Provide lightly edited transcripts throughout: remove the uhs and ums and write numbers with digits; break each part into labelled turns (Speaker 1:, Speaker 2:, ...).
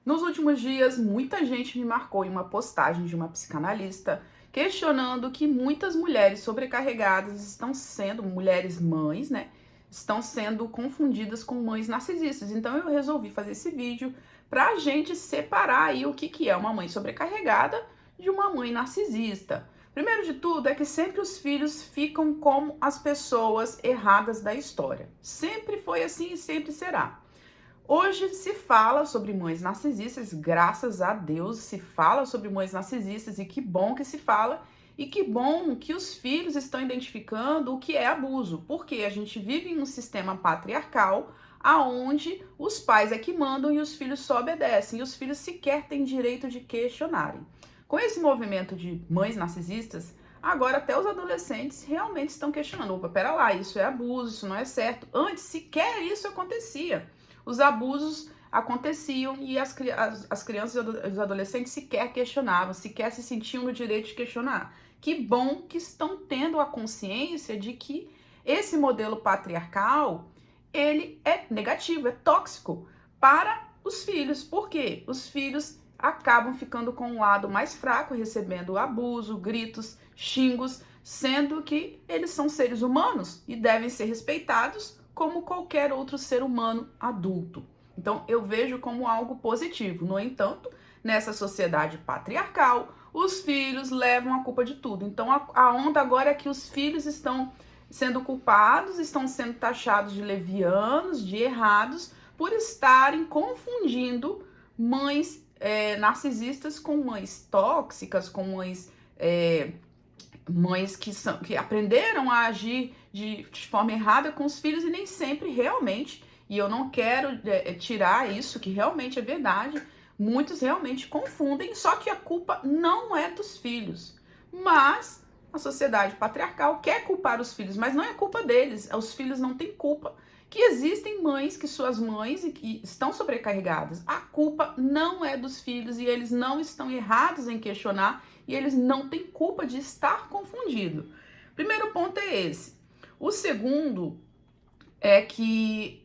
Speaker 1: Nos últimos dias, muita gente me marcou em uma postagem de uma psicanalista questionando que muitas mulheres sobrecarregadas estão sendo, mulheres mães, né? Estão sendo confundidas com mães narcisistas. Então eu resolvi fazer esse vídeo para a gente separar aí o que é uma mãe sobrecarregada de uma mãe narcisista. Primeiro de tudo é que sempre os filhos ficam como as pessoas erradas da história. Sempre foi assim e sempre será. Hoje se fala sobre mães narcisistas, graças a Deus se fala sobre mães narcisistas e que bom que se fala e que bom que os filhos estão identificando o que é abuso, porque a gente vive em um sistema patriarcal aonde os pais é que mandam e os filhos só obedecem e os filhos sequer têm direito de questionarem. Com esse movimento de mães narcisistas, agora até os adolescentes realmente estão questionando, opa, pera lá, isso é abuso, isso não é certo. Antes sequer isso acontecia. Os abusos aconteciam e as crianças e os adolescentes sequer questionavam, sequer se sentiam no direito de questionar. Que bom que estão tendo a consciência de que esse modelo patriarcal, ele é negativo, é tóxico para os filhos. Por quê? Os filhos acabam ficando com um lado mais fraco, recebendo abuso, gritos, xingos, sendo que eles são seres humanos e devem ser respeitados como qualquer outro ser humano adulto. Então, eu vejo como algo positivo. No entanto, nessa sociedade patriarcal, os filhos levam a culpa de tudo. Então, a onda agora é que os filhos estão sendo culpados, estão sendo taxados de levianos, de errados, por estarem confundindo mães narcisistas com mães tóxicas, com mães que aprenderam a agir de forma errada com os filhos e nem sempre realmente, e eu não quero tirar isso, que realmente é verdade, muitos realmente confundem, só que a culpa não é dos filhos, mas a sociedade patriarcal quer culpar os filhos, mas não é culpa deles, os filhos não têm culpa, que existem mães que suas mães e que estão sobrecarregadas, a culpa não é dos filhos e eles não estão errados em questionar e eles não têm culpa de estar confundido. Primeiro ponto é esse. O segundo é que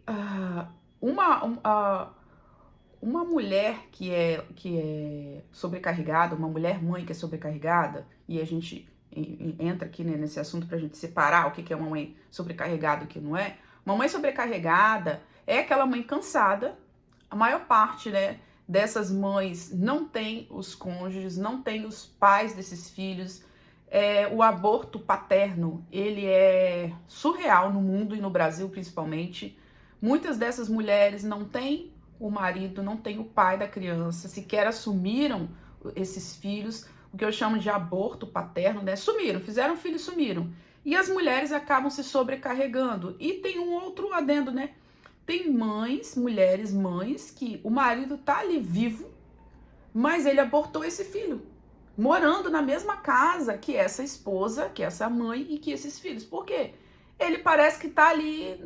Speaker 1: uma mulher que é sobrecarregada, uma mulher mãe que é sobrecarregada, e a gente entra aqui, né, nesse assunto para a gente separar o que é uma mãe sobrecarregada e o que não é. Uma mãe sobrecarregada é aquela mãe cansada. A maior parte, né, dessas mães não tem os cônjuges, não tem os pais desses filhos. O aborto paterno, ele é surreal no mundo e no Brasil principalmente. Muitas dessas mulheres não têm o marido, não têm o pai da criança, sequer assumiram esses filhos, o que eu chamo de aborto paterno, né? Sumiram, fizeram filho e sumiram. E as mulheres acabam se sobrecarregando. E tem um outro adendo, né? Tem mães, mulheres mães, que o marido tá ali vivo, mas ele abortou esse filho, morando na mesma casa que essa esposa, que essa mãe e que esses filhos. Por quê? Ele parece que tá ali,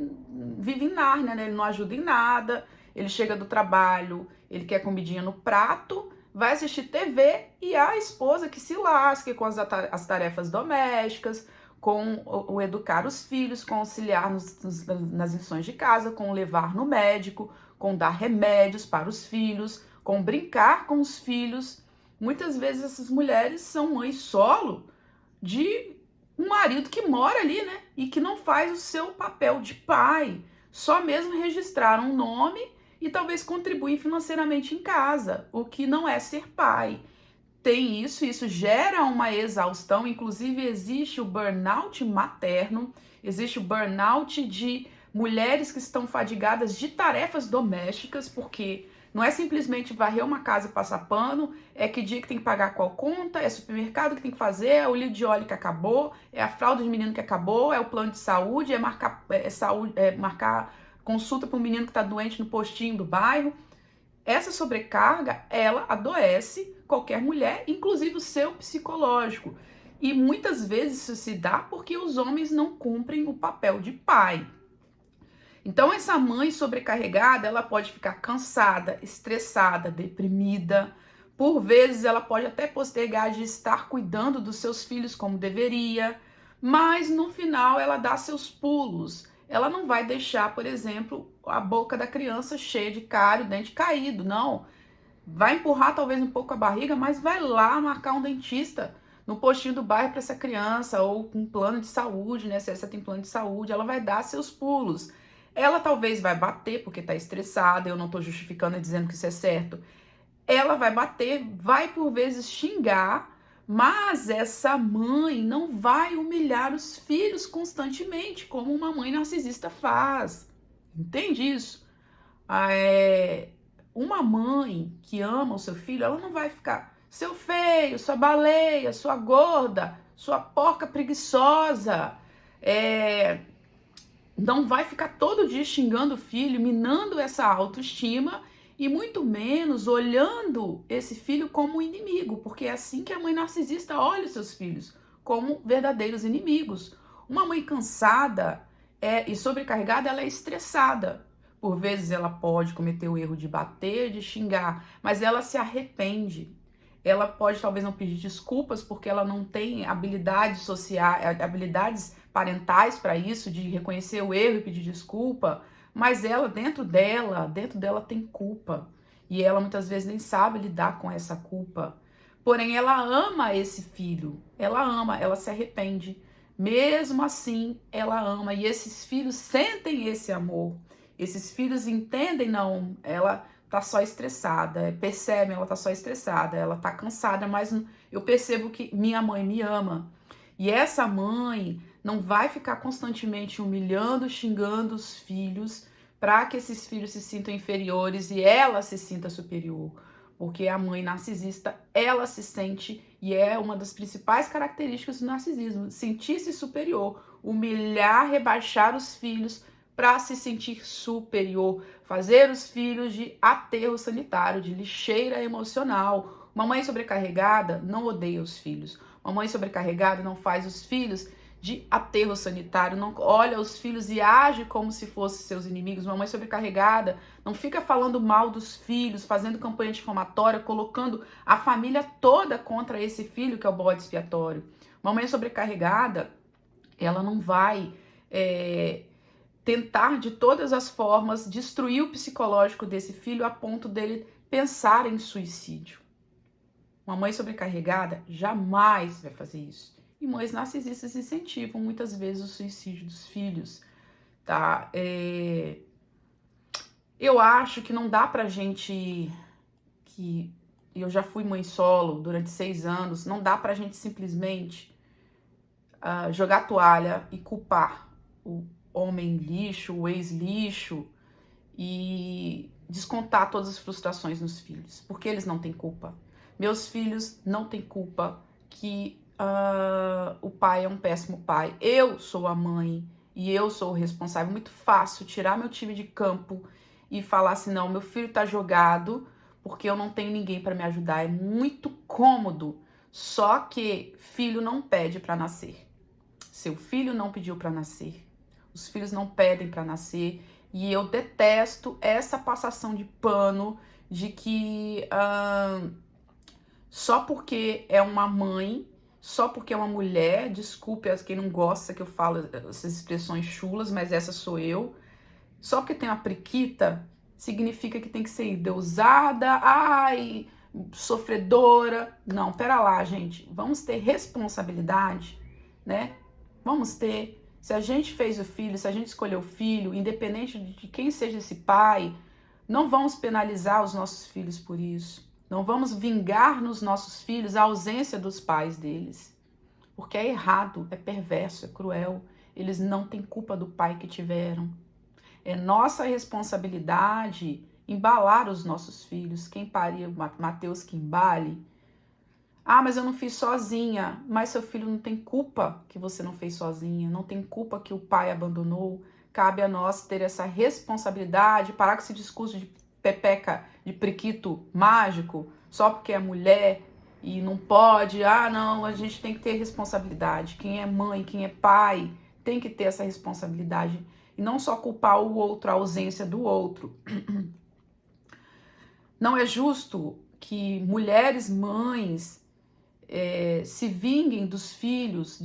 Speaker 1: vive em Nárnia, né? Ele não ajuda em nada, ele chega do trabalho, ele quer comidinha no prato, vai assistir TV e a esposa que se lasque com as tarefas domésticas, com o educar os filhos, com auxiliar nas lições de casa, com levar no médico, com dar remédios para os filhos, com brincar com os filhos. Muitas vezes essas mulheres são mães solo de um marido que mora ali, né? E que não faz o seu papel de pai, só mesmo registrar um nome e talvez contribuir financeiramente em casa, o que não é ser pai. Tem isso gera uma exaustão, inclusive existe o burnout materno, existe o burnout de mulheres que estão fadigadas de tarefas domésticas, porque não é simplesmente varrer uma casa e passar pano, é que dia que tem que pagar qual conta, é supermercado que tem que fazer, é o litro de óleo que acabou, é a fralda de menino que acabou, é o plano de saúde, marcar consulta para um menino que está doente no postinho do bairro. Essa sobrecarga, ela adoece qualquer mulher, inclusive o seu psicológico. E muitas vezes isso se dá porque os homens não cumprem o papel de pai. Então essa mãe sobrecarregada, ela pode ficar cansada, estressada, deprimida. Por vezes ela pode até postergar de estar cuidando dos seus filhos como deveria, mas no final ela dá seus pulos. Ela não vai deixar, por exemplo, a boca da criança cheia de cárie, o dente caído, não. vai empurrar talvez um pouco a barriga, mas vai lá marcar um dentista no postinho do bairro para essa criança, ou com um plano de saúde, né? Se essa tem plano de saúde, ela vai dar seus pulos. Ela talvez vai bater porque tá estressada, eu não tô justificando e dizendo que isso é certo. Ela vai bater, vai por vezes xingar, mas essa mãe não vai humilhar os filhos constantemente, como uma mãe narcisista faz. Entende isso? Uma mãe que ama o seu filho, ela não vai ficar, seu feio, sua baleia, sua gorda, sua porca preguiçosa, não vai ficar todo dia xingando o filho, minando essa autoestima e muito menos olhando esse filho como inimigo, porque é assim que a mãe narcisista olha os seus filhos, como verdadeiros inimigos. Uma mãe cansada e sobrecarregada, ela é estressada. Por vezes ela pode cometer o erro de bater, de xingar, mas ela se arrepende. Ela pode talvez não pedir desculpas porque ela não tem habilidades sociais, habilidades parentais para isso, de reconhecer o erro e pedir desculpa, mas ela, dentro dela tem culpa. E ela muitas vezes nem sabe lidar com essa culpa. Porém, ela ama esse filho, ela ama, ela se arrepende. Mesmo assim, ela ama. E esses filhos sentem esse amor. Esses filhos entendem, não, ela tá só estressada, percebem, ela tá só estressada, ela tá cansada, mas eu percebo que minha mãe me ama. E essa mãe não vai ficar constantemente humilhando, xingando os filhos para que esses filhos se sintam inferiores e ela se sinta superior. Porque a mãe narcisista, ela se sente, e é uma das principais características do narcisismo, sentir-se superior, humilhar, rebaixar os filhos para se sentir superior, fazer os filhos de aterro sanitário, de lixeira emocional. Uma mãe sobrecarregada não odeia os filhos. Uma mãe sobrecarregada não faz os filhos de aterro sanitário, não olha os filhos e age como se fossem seus inimigos. Uma mãe sobrecarregada não fica falando mal dos filhos, fazendo campanha difamatória, colocando a família toda contra esse filho que é o bode expiatório. Uma mãe sobrecarregada, ela não vai tentar de todas as formas destruir o psicológico desse filho a ponto dele pensar em suicídio. Uma mãe sobrecarregada jamais vai fazer isso. E mães narcisistas incentivam muitas vezes o suicídio dos filhos, tá? Eu acho que não dá pra gente, que eu já fui mãe solo durante 6 anos, não dá pra gente simplesmente jogar toalha e culpar o homem lixo, o ex-lixo e descontar todas as frustrações nos filhos, porque eles não têm culpa. Meus filhos não têm culpa que o pai é um péssimo pai. Eu sou a mãe e eu sou o responsável. Muito fácil tirar meu time de campo e falar assim, não, meu filho tá jogado porque eu não tenho ninguém para me ajudar. É muito cômodo. Só que filho não pede para nascer. Seu filho não pediu para nascer. Os filhos não pedem para nascer. E eu detesto essa passação de pano de que só porque é uma mãe, só porque é uma mulher, desculpe quem não gosta que eu falo essas expressões chulas, mas essa sou eu. Só porque tem uma priquita, significa que tem que ser endeusada, ai, sofredora. Não, pera lá, gente. Vamos ter responsabilidade, né? Vamos ter. Se a gente fez o filho, se a gente escolheu o filho, independente de quem seja esse pai, não vamos penalizar os nossos filhos por isso. Não vamos vingar nos nossos filhos a ausência dos pais deles. Porque é errado, é perverso, é cruel. Eles não têm culpa do pai que tiveram. É nossa responsabilidade embalar os nossos filhos. Quem pariu, Mateus que embale. Ah, mas eu não fiz sozinha. Mas seu filho não tem culpa que você não fez sozinha. Não tem culpa que o pai abandonou. Cabe a nós ter essa responsabilidade, parar com esse discurso de pepeca, de priquito mágico, só porque é mulher e não pode. Ah, não, a gente tem que ter responsabilidade. Quem é mãe, quem é pai, tem que ter essa responsabilidade. E não só culpar o outro, a ausência do outro. Não é justo que mulheres mães se vinguem dos filhos,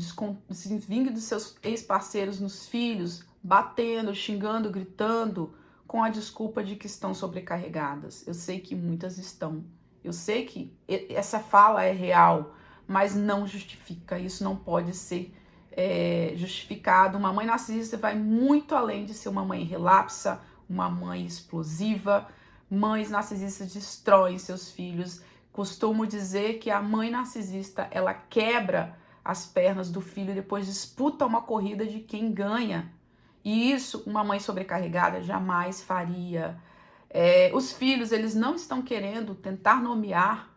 Speaker 1: se vinguem dos seus ex-parceiros nos filhos, batendo, xingando, gritando, com a desculpa de que estão sobrecarregadas. Eu sei que muitas estão. Eu sei que essa fala é real, mas não justifica. Isso não pode ser justificado. Uma mãe narcisista vai muito além de ser uma mãe relapsa, uma mãe explosiva. Mães narcisistas destroem seus filhos. Costumo dizer que a mãe narcisista, ela quebra as pernas do filho e depois disputa uma corrida de quem ganha. E isso uma mãe sobrecarregada jamais faria. Os filhos, eles não estão querendo tentar nomear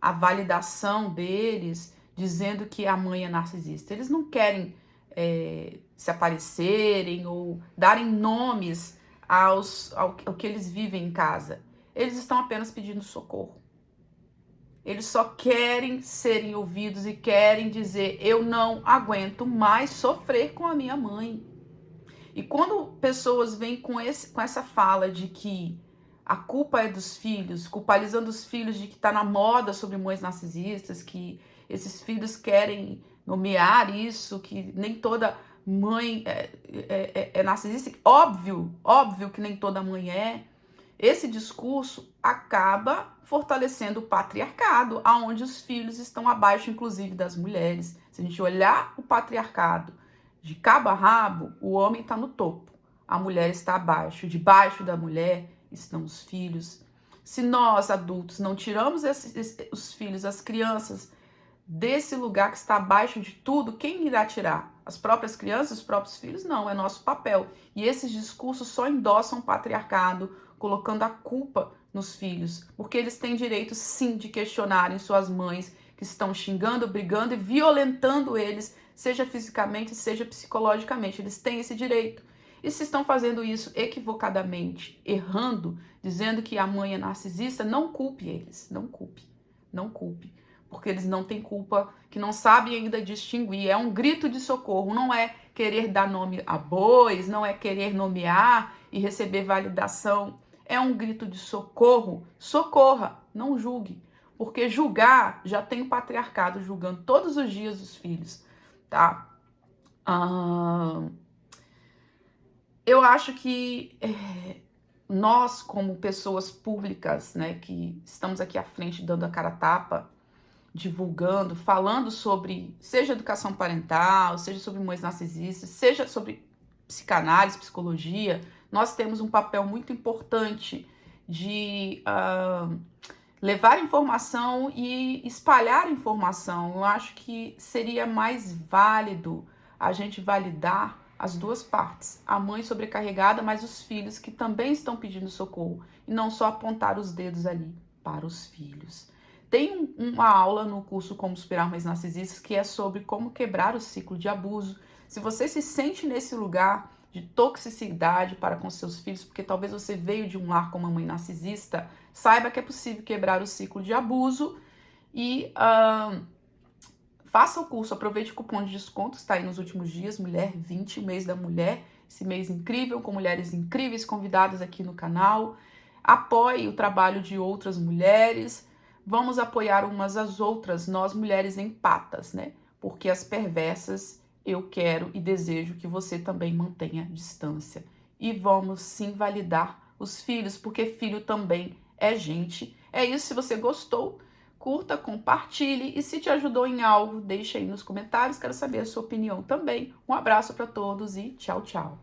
Speaker 1: a validação deles, dizendo que a mãe é narcisista. Eles não querem se aparecerem ou darem nomes ao que eles vivem em casa. Eles estão apenas pedindo socorro. Eles só querem serem ouvidos e querem dizer: eu não aguento mais sofrer com a minha mãe. E quando pessoas vêm com essa fala de que a culpa é dos filhos, culpabilizando os filhos de que está na moda sobre mães narcisistas, que esses filhos querem nomear isso, que nem toda mãe é narcisista, óbvio que nem toda mãe é. Esse discurso acaba fortalecendo o patriarcado, aonde os filhos estão abaixo, inclusive, das mulheres. Se a gente olhar o patriarcado de cabo a rabo, o homem está no topo, a mulher está abaixo. Debaixo da mulher estão os filhos. Se nós, adultos, não tiramos os filhos, as crianças, desse lugar que está abaixo de tudo, quem irá tirar? As próprias crianças, os próprios filhos? Não, é nosso papel. E esses discursos só endossam o patriarcado, colocando a culpa nos filhos, porque eles têm direito, sim, de questionarem suas mães que estão xingando, brigando e violentando eles, seja fisicamente, seja psicologicamente. Eles têm esse direito. E se estão fazendo isso equivocadamente, errando, dizendo que a mãe é narcisista, não culpe eles, não culpe, não culpe, porque eles não têm culpa, que não sabem ainda distinguir. É um grito de socorro, não é querer dar nome a bois, não é querer nomear e receber validação. É um grito de socorro. Socorra, não julgue, porque julgar já tem o patriarcado julgando todos os dias os filhos, tá? Eu acho que nós, como pessoas públicas, né, que estamos aqui à frente dando a cara a tapa, divulgando, falando sobre, seja educação parental, seja sobre mães narcisistas, seja sobre psicanálise, psicologia, nós temos um papel muito importante de levar informação e espalhar informação. Eu acho que seria mais válido a gente validar as duas partes, a mãe sobrecarregada, mas os filhos que também estão pedindo socorro, e não só apontar os dedos ali para os filhos. Tem uma aula no curso Como Superar Mães Narcisistas que é sobre como quebrar o ciclo de abuso. Se você se sente nesse lugar de toxicidade para com seus filhos, porque talvez você veio de um lar com uma mãe narcisista, saiba que é possível quebrar o ciclo de abuso e faça o curso, aproveite o cupom de desconto, está aí nos últimos dias, Mulher 20, mês da mulher, esse mês incrível, com mulheres incríveis convidadas aqui no canal. Apoie o trabalho de outras mulheres, vamos apoiar umas às outras, nós mulheres empatas, né? Porque as perversas eu quero e desejo que você também mantenha distância. E vamos sim validar os filhos, porque filho também é gente. É isso, se você gostou, curta, compartilhe e se te ajudou em algo, deixa aí nos comentários, quero saber a sua opinião também. Um abraço para todos e tchau, tchau.